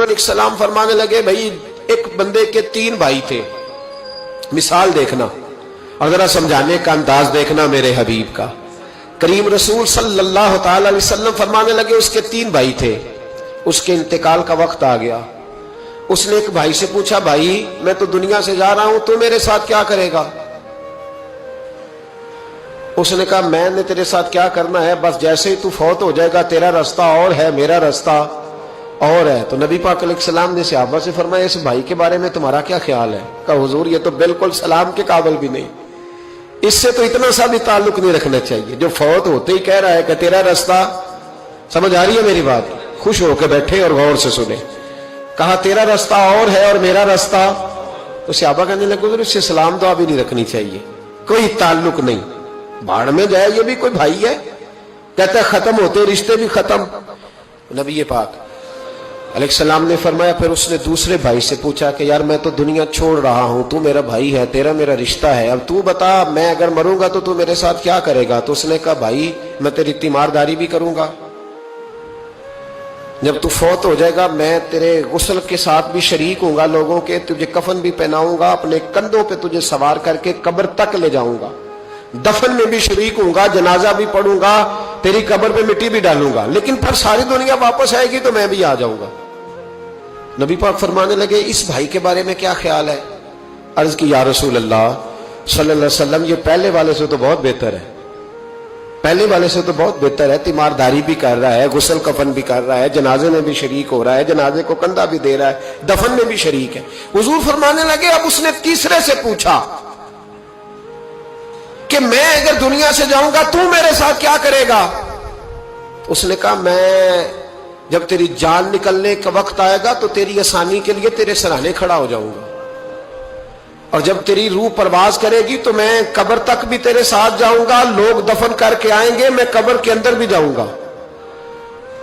علیہ السلام فرمانے لگے بھائی ایک بندے کے 3 بھائی تھے، مثال دیکھنا اور ذرا سمجھانے کا انداز دیکھنا میرے حبیب کا۔ کریم رسول صلی اللہ تعالی علیہ وسلم فرمانے لگے اس کے 3 بھائی تھے، اس کے انتقال کا وقت آ گیا۔ اس نے ایک بھائی سے پوچھا بھائی میں تو دنیا سے جا رہا ہوں، تو میرے ساتھ کیا کرے گا؟ اس نے کہا میں نے تیرے ساتھ کیا کرنا ہے، بس جیسے ہی تو فوت ہو جائے گا تیرا رستہ اور ہے میرا رستہ اور ہے۔ تو نبی پاک علیہ السلام نے صحابہ سے فرمایا اس بھائی کے بارے میں تمہارا کیا خیال ہے؟ کہا حضور یہ تو بالکل سلام کے قابل بھی نہیں، اس سے تو اتنا سا بھی تعلق نہیں رکھنا چاہیے، جو فوت ہوتے ہی کہہ رہا ہے کہ تیرا رستہ۔ سمجھ آ رہی ہے میری بات؟ خوش ہو کے بیٹھے اور غور سے سنیں۔ کہا تیرا رستہ اور ہے اور میرا رستہ، تو صحابہ کہنے لگے حضور اس سے سلام دعا بھی نہیں رکھنی چاہیے، کوئی تعلق نہیں، بھاڑ میں جائے یہ بھی کوئی بھائی ہے؟ کہتا ہے ختم ہوتے رشتے بھی ختم۔ نبی پاک علیہ السلام نے فرمایا، پھر اس نے دوسرے بھائی سے پوچھا کہ یار میں تو دنیا چھوڑ رہا ہوں، تو میرا بھائی ہے، تیرا میرا رشتہ ہے، اب تو بتا میں اگر مروں گا تو میرے ساتھ کیا کرے گا؟ تو اس نے کہا بھائی میں تیری تیمارداری بھی کروں گا، جب تو فوت ہو جائے گا میں تیرے غسل کے ساتھ بھی شریک ہوں گا، لوگوں کے تجھے کفن بھی پہناؤں گا، اپنے کندھوں پہ تجھے سوار کر کے قبر تک لے جاؤں گا، دفن میں بھی شریک ہوں گا، جنازہ بھی پڑھوں گا، تیری قبر پہ مٹی بھی ڈالوں گا، لیکن پھر ساری دنیا واپس آئے گی تو میں بھی آ جاؤں گا۔ نبی پاک فرمانے لگے اس بھائی کے بارے میں کیا خیال ہے؟ عرض کی یا رسول اللہ صلی اللہ علیہ وسلم یہ پہلے والے سے تو بہت بہتر ہے، پہلے والے سے تو بہت بہتر ہے، تیمارداری بھی کر رہا ہے، غسل کفن بھی کر رہا ہے، جنازے میں بھی شریک ہو رہا ہے، جنازے کو کندھا بھی دے رہا ہے، دفن میں بھی شریک ہے۔ حضور فرمانے لگے اب اس نے تیسرے سے پوچھا کہ میں اگر دنیا سے جاؤں گا تو میرے ساتھ کیا کرے گا؟ اس نے کہا میں جب تیری جان نکلنے کا وقت آئے گا تو تیری آسانی کے لیے تیرے سرانے کھڑا ہو جاؤں گا، اور جب تیری روح پرواز کرے گی تو میں قبر تک بھی تیرے ساتھ جاؤں گا، لوگ دفن کر کے آئیں گے، میں قبر کے اندر بھی جاؤں گا،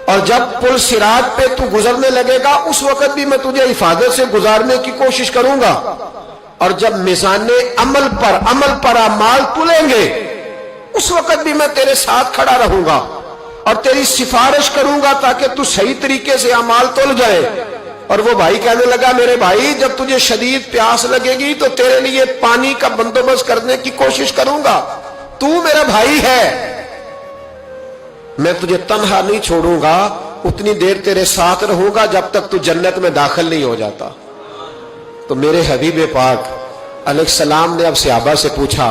اور جب پل صراط پہ تو گزرنے لگے گا اس وقت بھی میں تجھے حفاظت سے گزارنے کی کوشش کروں گا، اور جب میزان عمل پر اعمال تلیں گے اس وقت بھی میں تیرے ساتھ کھڑا رہوں گا اور تیری سفارش کروں گا تاکہ تو صحیح طریقے سے اعمال تل جائے۔ اور وہ بھائی کہنے لگا میرے بھائی جب تجھے شدید پیاس لگے گی تو تیرے لیے پانی کا بندوبست کرنے کی کوشش کروں گا، تو میرا بھائی ہے، میں تجھے تنہا نہیں چھوڑوں گا، اتنی دیر تیرے ساتھ رہوں گا جب تک تو جنت میں داخل نہیں ہو جاتا۔ تو میرے حبیب پاک علیہ السلام نے اب صحابہ سے پوچھا،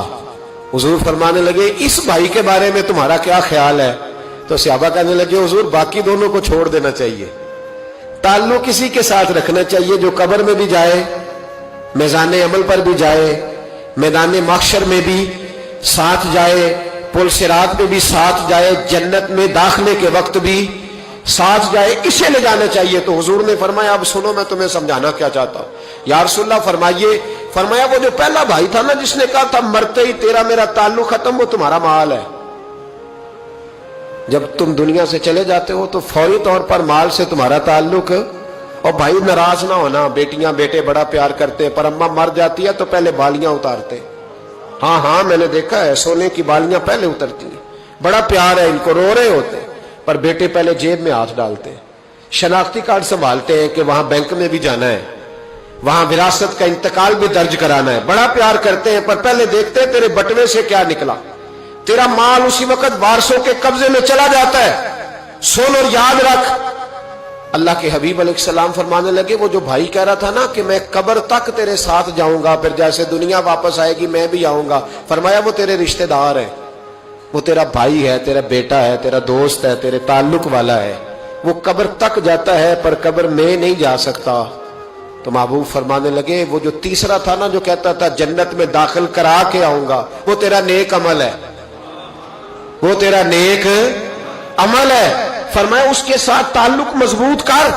حضور فرمانے لگے اس بھائی کے بارے میں تمہارا کیا خیال ہے؟ تو صحابہ کہنے لگے حضور باقی دونوں کو چھوڑ دینا چاہیے، تعلق کسی کے ساتھ رکھنا چاہیے جو قبر میں بھی جائے، میزان عمل پر بھی جائے، میدان محشر میں بھی ساتھ جائے، پل صراط پہ بھی ساتھ جائے، جنت میں داخلے کے وقت بھی ساتھ جائے، اسے لے جانا چاہیے۔ تو حضور نے فرمایا اب سنو میں تمہیں سمجھانا کیا چاہتا ہوں۔ یا رسول اللہ فرمائیے، فرمایا وہ جو پہلا بھائی تھا نا جس نے کہا تھا مرتے ہی تیرا میرا تعلق ختم، وہ تمہارا مال ہے، جب تم دنیا سے چلے جاتے ہو تو فوری طور پر مال سے تمہارا تعلق۔ اور بھائی ناراض نہ ہونا، بیٹیاں بیٹے بڑا پیار کرتے ہیں، پر اماں مر جاتی ہے تو پہلے بالیاں اتارتے، ہاں میں نے دیکھا ہے سونے کی بالیاں پہلے اترتی ہیں، بڑا پیار ہے ان کو، رو رہے ہوتے پر بیٹے پہلے جیب میں ہاتھ ڈالتے ہیں، شناختی کارڈ سنبھالتے ہیں کہ وہاں بینک میں بھی جانا ہے، وہاں وراثت کا انتقال بھی درج کرانا ہے، بڑا پیار کرتے ہیں پر پہلے دیکھتے ہیں تیرے بٹوے سے کیا نکلا، تیرا مال اسی وقت وارثوں کے قبضے میں چلا جاتا ہے، سن اور یاد رکھ۔ اللہ کے حبیب علیہ السلام فرمانے لگے وہ جو بھائی کہہ رہا تھا نا کہ میں قبر تک تیرے ساتھ جاؤں گا، پھر جیسے دنیا واپس آئے گی میں بھی آؤں گا، فرمایا وہ تیرے رشتہ دار ہے، وہ تیرا بھائی ہے، تیرا بیٹا ہے، تیرا دوست ہے، تیرے تعلق والا ہے، وہ قبر تک جاتا ہے پر قبر میں نہیں جا سکتا۔ تو محبوب فرمانے لگے وہ جو تیسرا تھا نا جو کہتا تھا جنت میں داخل کرا کے آؤں گا، وہ تیرا نیک عمل ہے، وہ تیرا نیک عمل ہے، فرمایا اس کے ساتھ تعلق مضبوط کر،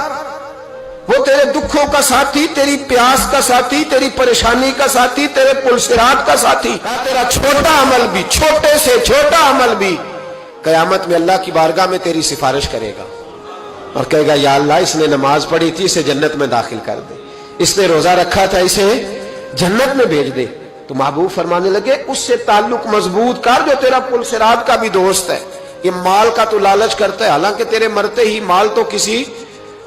وہ تیرے دکھوں کا ساتھی، تیری پیاس کا ساتھی، تیری پریشانی کا ساتھی، تیرے پل صراط کا ساتھی، تیرا چھوٹا عمل بھی، چھوٹے سے چھوٹا عمل بھی قیامت میں اللہ کی بارگاہ میں تیری سفارش کرے گا اور کہے گا یا اللہ اس نے نماز پڑھی تھی اسے جنت میں داخل کر دے، اس نے روزہ رکھا تھا اسے جنت میں بھیج دے۔ تو محبوب فرمانے لگے اس سے تعلق مضبوط کر جو تیرا پل صراط کا بھی دوست ہے۔ یہ مال کا تو لالچ کرتا ہے، حالانکہ تیرے مرتے ہی مال تو کسی